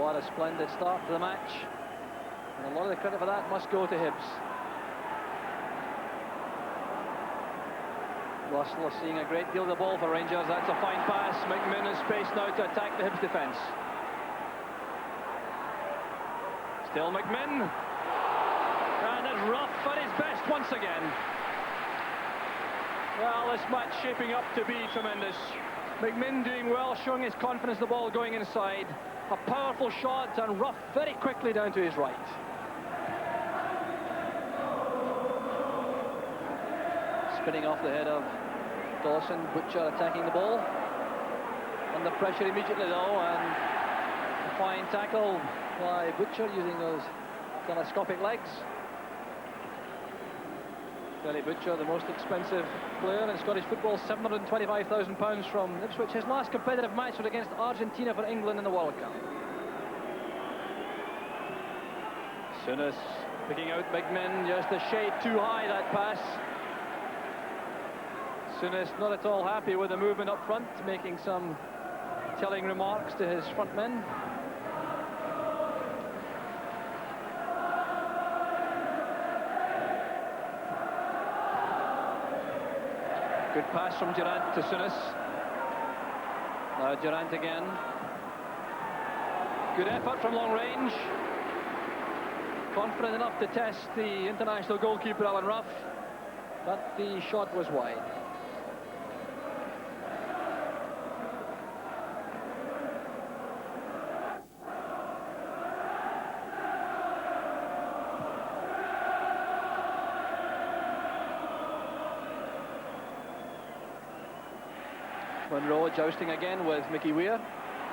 What a splendid start to the match. And a lot of the credit for that must go to Hibs. Russell is seeing a great deal of the ball for Rangers. That's a fine pass. McMinn in space now to attack the Hibs defence. Still McMinn. And it's Rough at his best once again. Well, this match shaping up to be tremendous. McMinn doing well, showing his confidence, the ball going inside. A powerful shot, and Rough very quickly down to his right. Spinning off the head of Dawson. Butcher attacking the ball. Under pressure immediately though, and a fine tackle by Butcher using those telescopic legs. Billy Butcher, the most expensive player in Scottish football, £725,000 from Ipswich. His last competitive match was against Argentina for England in the World Cup. Souness picking out McMinn, just a shade too high, that pass. Souness not at all happy with the movement up front, making some telling remarks to his front men. Good pass from Durant to Souness. Now Durant again. Good effort from long range. Confident enough to test the international goalkeeper Alan Rough, but the shot was wide. Monroe jousting again with Mickey Weir.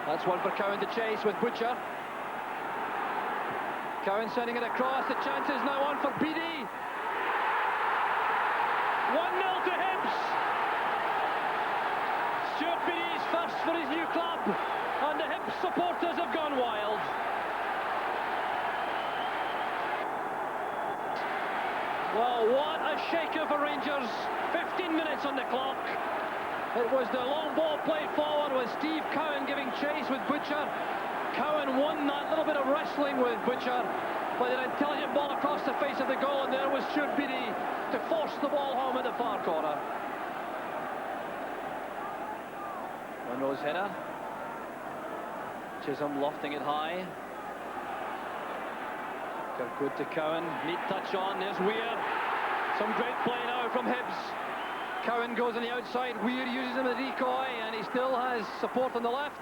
That's one for Cowan to chase with Butcher. Cowan sending it across. The chance is now on for Beattie. 1-0 to Hibs. Stuart Beattie's first for his new club, and the Hibs supporters have gone wild. Well, what a shaker for Rangers. 15 minutes on the clock. It was the long ball played forward with Steve Cowan giving chase with Butcher. Cowan won that little bit of wrestling with Butcher, but an intelligent ball across the face of the goal, and there was Stuart Beattie to force the ball home at the far corner. Monroe's header. Chisholm lofting it high. Kirkwood to Cowan. Neat touch on. There's Weir. Some great play now from Hibs. Cowan goes on the outside, Weir uses him as a decoy, and he still has support on the left.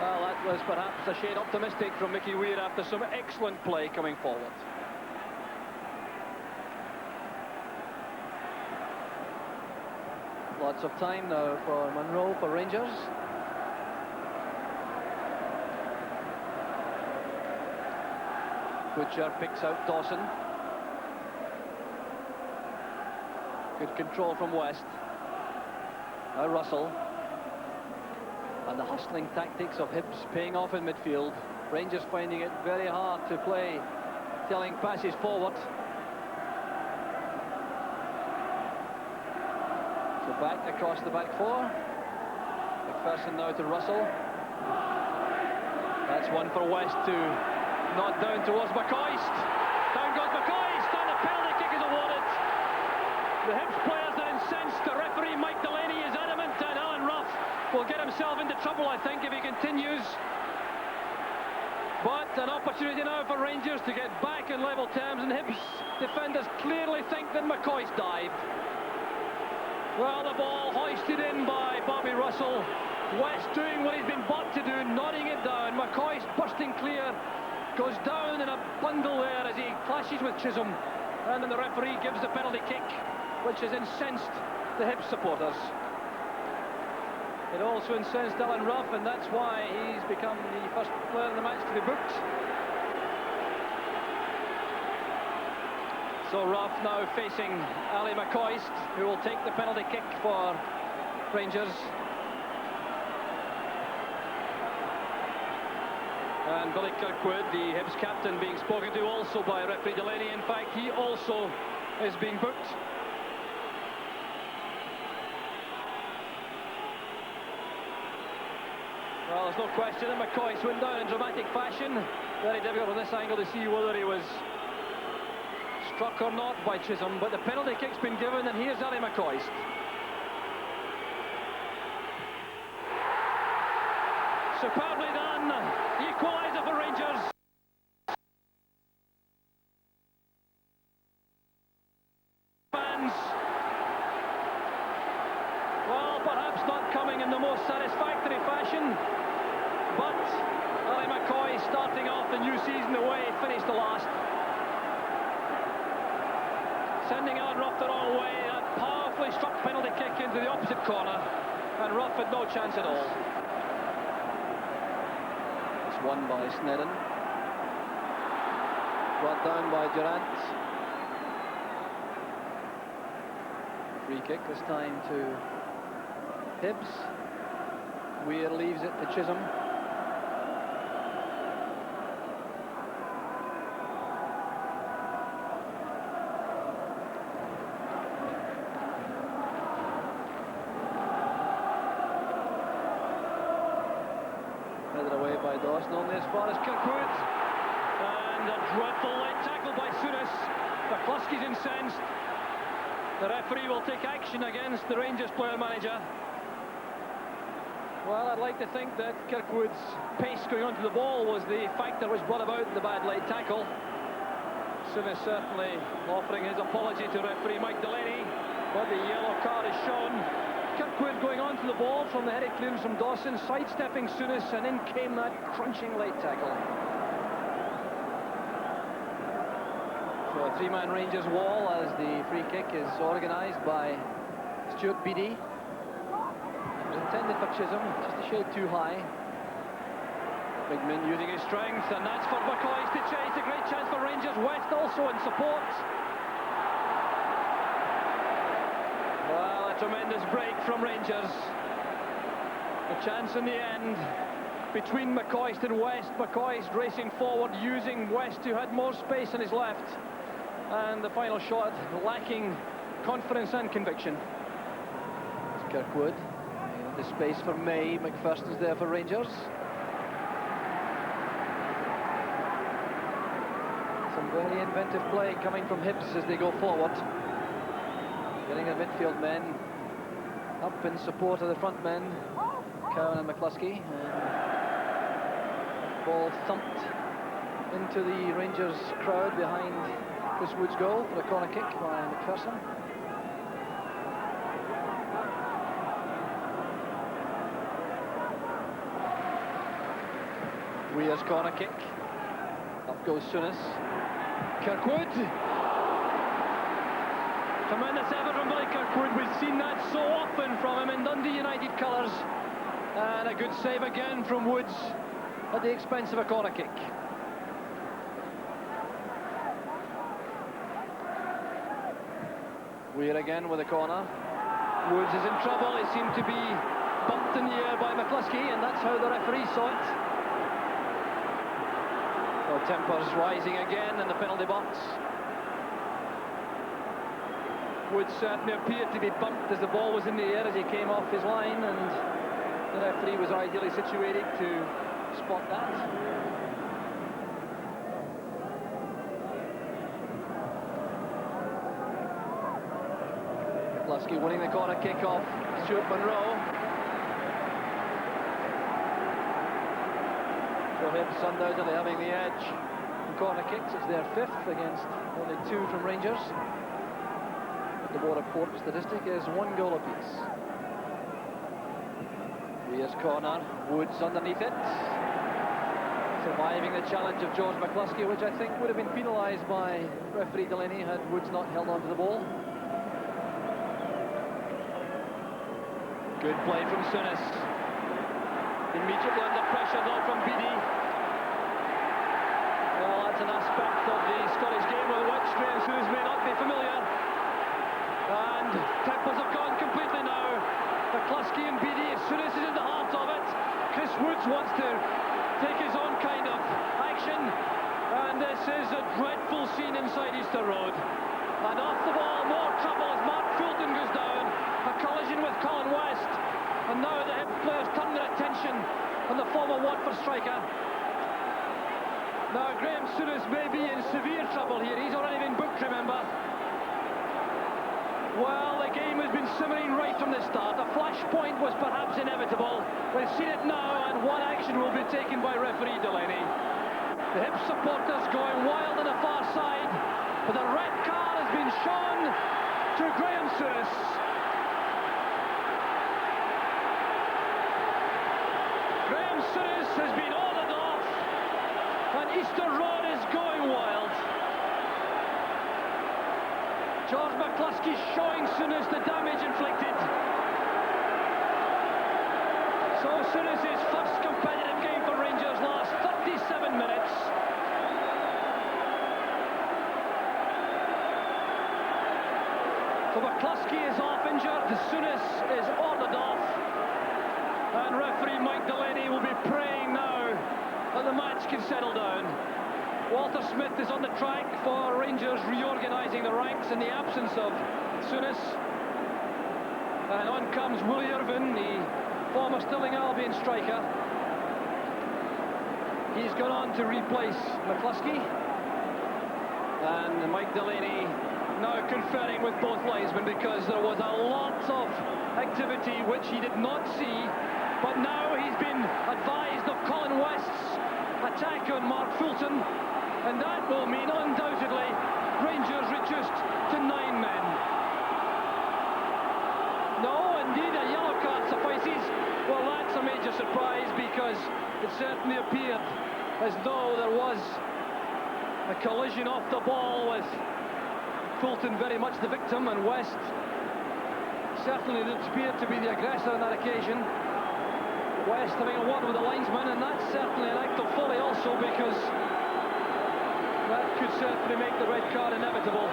Well, that was perhaps a shade optimistic from Mickey Weir after some excellent play coming forward. Lots of time now for Monroe, for Rangers. Butcher picks out Dawson. Good control from West. Now Russell. And the hustling tactics of Hibs paying off in midfield. Rangers finding it very hard to play telling passes forward. So back across the back four. McPherson now to Russell. That's one for West to nod down towards McCoist. Down goes McCoist, and the penalty kick is awarded. The Hibs players are incensed. The referee, Mike Delaney, is adamant, and Alan Rough will get himself into trouble, I think, if he continues. But an opportunity now for Rangers to get back in level terms, and Hibs defenders clearly think that McCoist dived. Well, the ball hoisted in by Bobby Russell. West doing what he's been bought to do, nodding it down. McCoist bursting clear, goes down in a bundle there as he clashes with Chisholm. And then the referee gives the penalty kick, which has incensed the Hibs supporters. It also incensed Alan Rough, and that's why he's become the first player in the match to be booked. So Rough now facing Ali McCoist, who will take the penalty kick for Rangers. And Billy Kirkwood, the Hibs captain, being spoken to also by referee Delaney. In fact, he also is being booked. Well, there's no question that McCoist went down in dramatic fashion. Very difficult from this angle to see whether he was struck or not by Chisholm, but the penalty kick's been given, and here's Ali McCoist. Superbly done. Equaliser for Rangers. Fans. Well, perhaps not coming in the most satisfactory fashion, but Ali McCoy starting off the new season away, finished the last. Sending out Ruff the wrong way, that powerfully struck penalty kick into the opposite corner, and Ruff had no chance at all. It's won by Snedden. Brought down by Durant. Free kick this time to Hibbs. Weir leaves it to Chisholm. Headed away by Dawson, only as far as Kirkwood. And a dreadful late tackle by Souness. McCluskey's incensed. The referee will take action against the Rangers player-manager. Well, I'd like to think that Kirkwood's pace going onto the ball was the factor which brought about the bad late tackle. Souness certainly offering his apology to referee Mike Delaney, but the yellow card is shown. Kirkwood going onto the ball from the headed clearance from Dawson, sidestepping Souness, and in came that crunching late tackle. So a three-man Rangers wall as the free kick is organised by Stuart Beattie. It was intended for Chisholm, just a shade too high. Bigman using his strength, and that's for McCoist to chase. A great chance for Rangers. West also in support. Well, a tremendous break from Rangers. A chance in the end between McCoist and West. McCoist racing forward, using West, who had more space on his left. And the final shot lacking confidence and conviction. It's Kirkwood. The space for May. McPherson's there for Rangers. Some very inventive play coming from Hibbs as they go forward. Getting the midfield men up in support of the front men, Cowan and McCluskey. And ball thumped into the Rangers crowd behind Chris Wood's goal for a corner kick by McPherson. Weir's corner kick. Up goes Souness. Kirkwood. Tremendous effort from Billy Kirkwood. We've seen that so often from him in Dundee United colours. And a good save again from Woods at the expense of a corner kick. Weir again with a corner. Woods is in trouble. He seemed to be bumped in the air by McCluskey, and that's how the referee saw it. Well, tempers rising again in the penalty box. Woods certainly appeared to be bumped as the ball was in the air as he came off his line, and the referee was ideally situated to spot that. McCluskey winning the corner kick off Stuart Monroe. So Hibbs undoubtedly having the edge in corner kicks. It's their fifth against only two from Rangers. The Waterport statistic is 1 goal apiece. Weir's corner, Woods underneath it. Surviving the challenge of George McCluskey, which I think would have been penalised by referee Delaney had Woods not held on to the ball. Good play from Souness. Immediately under pressure though from Beattie. Well, that's an aspect of the Scottish game with which Graham Souness may not be familiar. And tempers have gone completely now. McCluskey and Beattie, Souness is in the heart of it. Chris Woods wants to take his own kind of action. And this is a dreadful scene inside Easter Road. And off the ball, more trouble as Mark Fulton goes down. A collision with Colin West. And now the Hibs players turn their attention on on the former Watford striker. Now, Graham Souness may be in severe trouble here. He's already been booked, remember. Well, the game has been simmering right from the start. A flashpoint was perhaps inevitable. We've seen it now, and one action will be taken by referee Delaney. The Hibs supporters going wild on the far side, but the red card has been shown to Graham Souness. Graham Souness has been ordered off, and Easter Road is going wild. George McCluskey showing Souness the damage inflicted. So Souness' first competitive game for Rangers last 37 minutes. So McCluskey is off injured, Souness is ordered off, and referee Mike Delaney will be praying now that the match can settle down. Walter Smith is on the track for Rangers reorganising the ranks in the absence of Souness. And on comes Willie Irvine, the former Stirling Albion striker. He's gone on to replace McCluskey. And Mike Delaney now conferring with both linesmen, because there was a lot of activity which he did not see. But now he's been advised of Colin West's attack on Mark Fulton. And that will mean, undoubtedly, Rangers reduced to 9 men. No, indeed, a yellow card suffices. Well, that's a major surprise, because it certainly appeared as though there was a collision off the ball, with Fulton very much the victim, and West certainly appeared to be the aggressor on that occasion. West having a word with the linesman, and that's certainly an act of folly also, because that could certainly make the red card inevitable.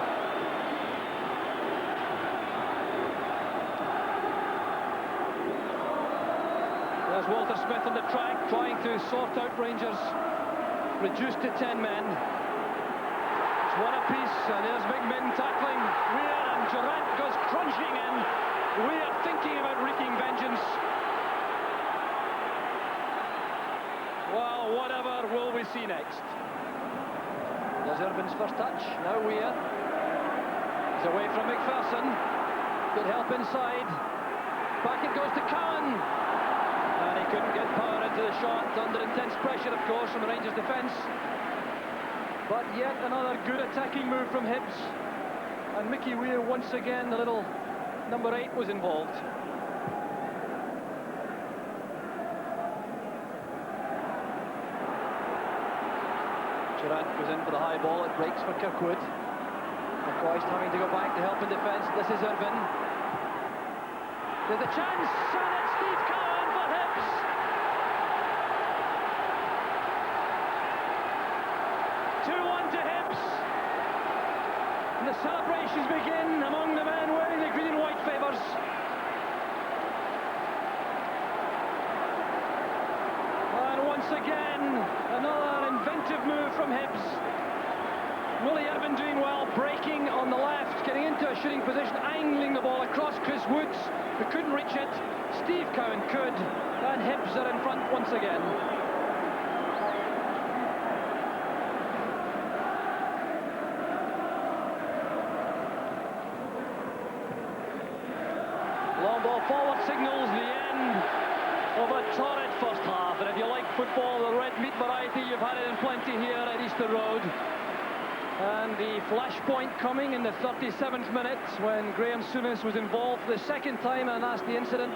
There's Walter Smith on the track, trying to sort out Rangers, reduced to 10 men. It's one apiece, and there's McMinn tackling Weir, and Durant goes crunching in. Weir thinking about wreaking vengeance. Well, whatever will we see next? There's Irvine's first touch, now Weir. He's away from McPherson. Good help inside. Back it goes to Cowan. And he couldn't get power into the shot, under intense pressure, of course, from the Rangers defence. But yet another good attacking move from Hibs. And Mickey Weir, once again, the little number 8 was involved. Durant goes in for the high ball, it breaks for Kirkwood. McCoist having to go back to help in defence. This is Irvine. There's a chance, and it's Steve Cowan for Hibs. To Hibs. And the celebrations begin among the men wearing the green and white favours. And once again, another inventive move from Hibs. Willie Irvine doing well, breaking on the left, getting into a shooting position, angling the ball across Chris Woods, who couldn't reach it. Steve Cowan could, and Hibs are in front once again. Long ball forward signals the end of a torrid first half, and if you like football, the red meat variety, you've had it in plenty here at Easter Road. And the flashpoint coming in the 37th minute, when Graham Souness was involved the second time in a nasty incident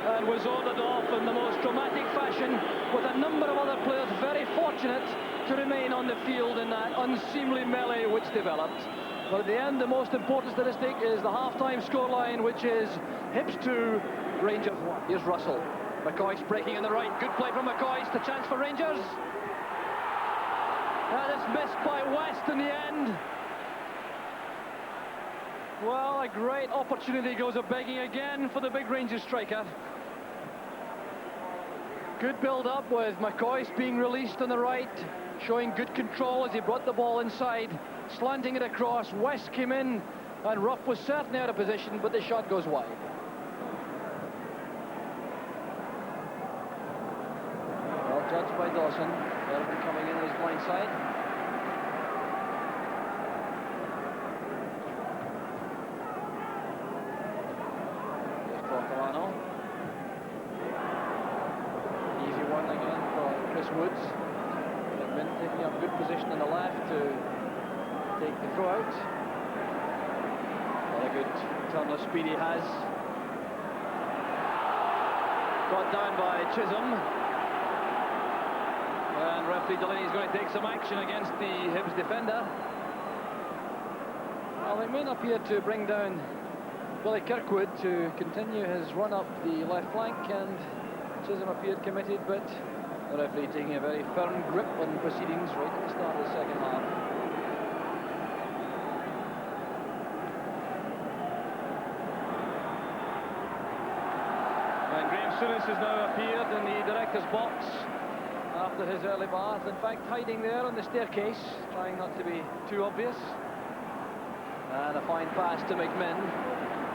and was ordered off in the most dramatic fashion, with a number of other players very fortunate to remain on the field in that unseemly melee which developed. But at the end, the most important statistic is the half-time scoreline, which is Hibs 2, Rangers 1. Here's Russell. McCoist breaking in the right. Good play from McCoist. A chance for Rangers. That is missed by West in the end. Well, a great opportunity goes a-begging again for the big Rangers striker. Good build-up with McCoist being released on the right, showing good control as he brought the ball inside, slanting it across. West came in, and Ruff was certainly out of position, but the shot goes wide. Judged by Dawson. Irvin coming in his blind side. Here's Tortolano. Easy one again for Chris Woods. McMinn taking up good position on the left to take the throw out. What a good turn of speed he has. Got down by Chisholm. And referee Delaney is going to take some action against the Hibs defender. Well, McMinn appeared to bring down Billy Kirkwood to continue his run up the left flank, and Chisholm appeared committed, but the referee taking a very firm grip on proceedings right at the start of the second half. And Graham Souness has now appeared in the director's box after his early bath. In fact, hiding there on the staircase, trying not to be too obvious. And a fine pass to McMinn.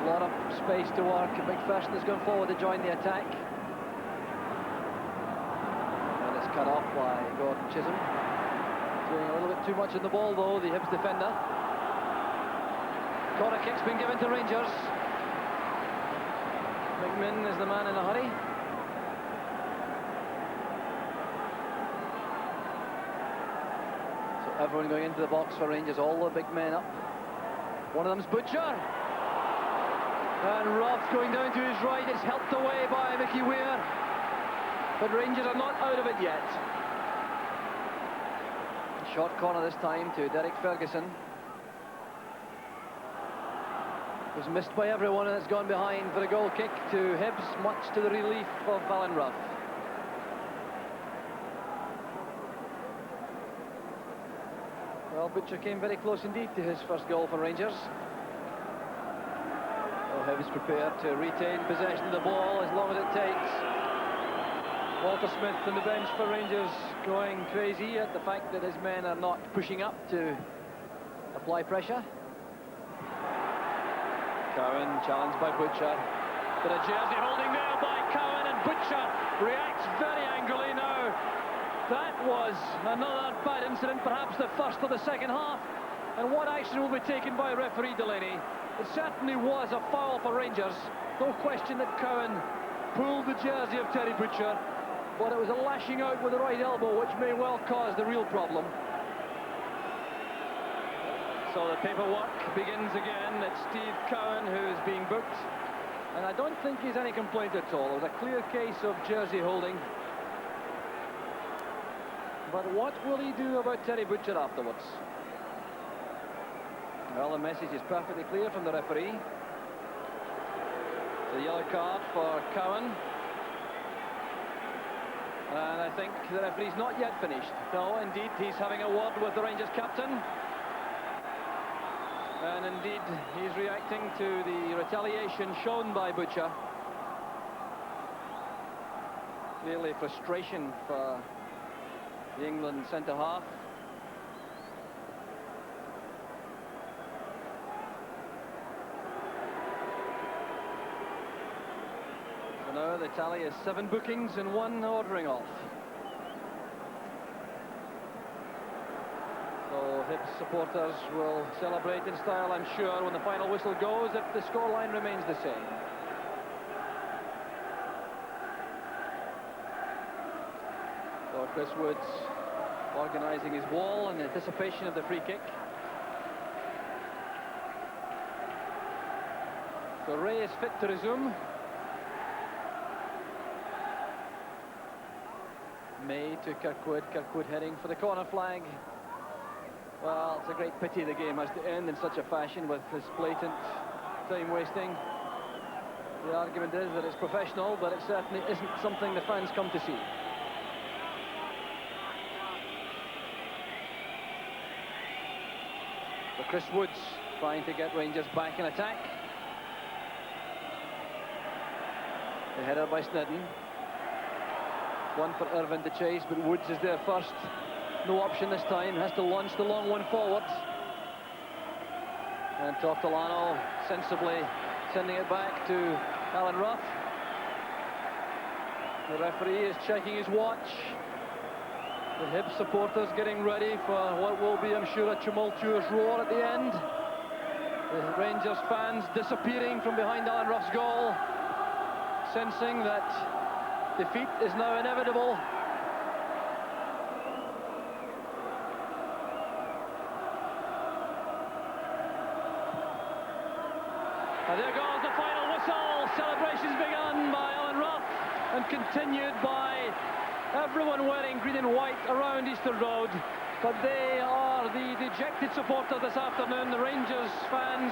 A lot of space to work. McPherson has gone forward to join the attack. And it's cut off by Gordon Chisholm. Doing a little bit too much in the ball, though, the Hibs defender. Corner kick's been given to Rangers. McMinn is the man in a hurry. So everyone going into the box for Rangers, all the big men up. One of them's Butcher. And Ruff's going down to his right. It's helped away by Mickey Weir. But Rangers are not out of it yet. Short corner this time to Derek Ferguson. It was missed by everyone, and it's gone behind for a goal kick to Hibs, much to the relief of Alan Ruff. Well, Butcher came very close indeed to his first goal for Rangers. So Hibs prepared to retain possession of the ball as long as it takes. Walter Smith on the bench for Rangers going crazy at the fact that his men are not pushing up to apply pressure. Cowan challenged by Butcher. But a jersey holding there by Cowan, and Butcher reacts very angrily now. That was another bad incident, perhaps the first of the second half. And what action will be taken by referee Delaney? It certainly was a foul for Rangers. No question that Cowan pulled the jersey of Terry Butcher, but it was a lashing out with the right elbow, which may well cause the real problem. So the paperwork begins again. It's Steve Cowan who is being booked, and I don't think he's any complaint at all. It was a clear case of jersey holding. But what will he do about Terry Butcher afterwards? Well, the message is perfectly clear from the referee. The yellow card for Cowan. And I think the referee's not yet finished. No, indeed, he's having a word with the Rangers captain. And indeed, he's reacting to the retaliation shown by Butcher. Clearly frustration for the England centre-half. So now the tally is 7 bookings and 1 ordering off. So Hibs supporters will celebrate in style, I'm sure, when the final whistle goes, if the scoreline remains the same. So Chris Woods organising his wall in anticipation of the free kick. So Ray is fit to resume. May to Kirkwood. Kirkwood heading for the corner flag. Well, it's a great pity the game has to end in such a fashion with this blatant time wasting. The argument is that it's professional, but it certainly isn't something the fans come to see. So Chris Woods trying to get Rangers back in attack. The header by Snedden. One for Irvin to chase, but Woods is there first. No option this time, has to launch the long one forward. And Tortolano sensibly sending it back to Alan Ruff. The referee is checking his watch. The Hibs supporters getting ready for what will be, I'm sure, a tumultuous roar at the end. The Rangers fans disappearing from behind Alan Ruff's goal, sensing that defeat is now inevitable. And there goes the final whistle. Celebrations begun by Alan Ruff and continued by everyone wearing green and white around Easter Road. But they are the dejected supporters this afternoon. The Rangers fans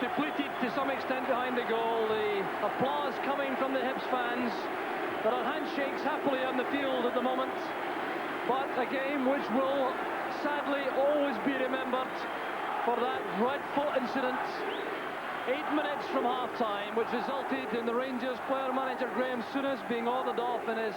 depleted to some extent behind the goal. The applause coming from the Hibs fans. There are handshakes happily on the field at the moment. But a game which will sadly always be remembered for that dreadful incident 8 minutes from half-time, which resulted in the Rangers player-manager Graham Souness being ordered off in his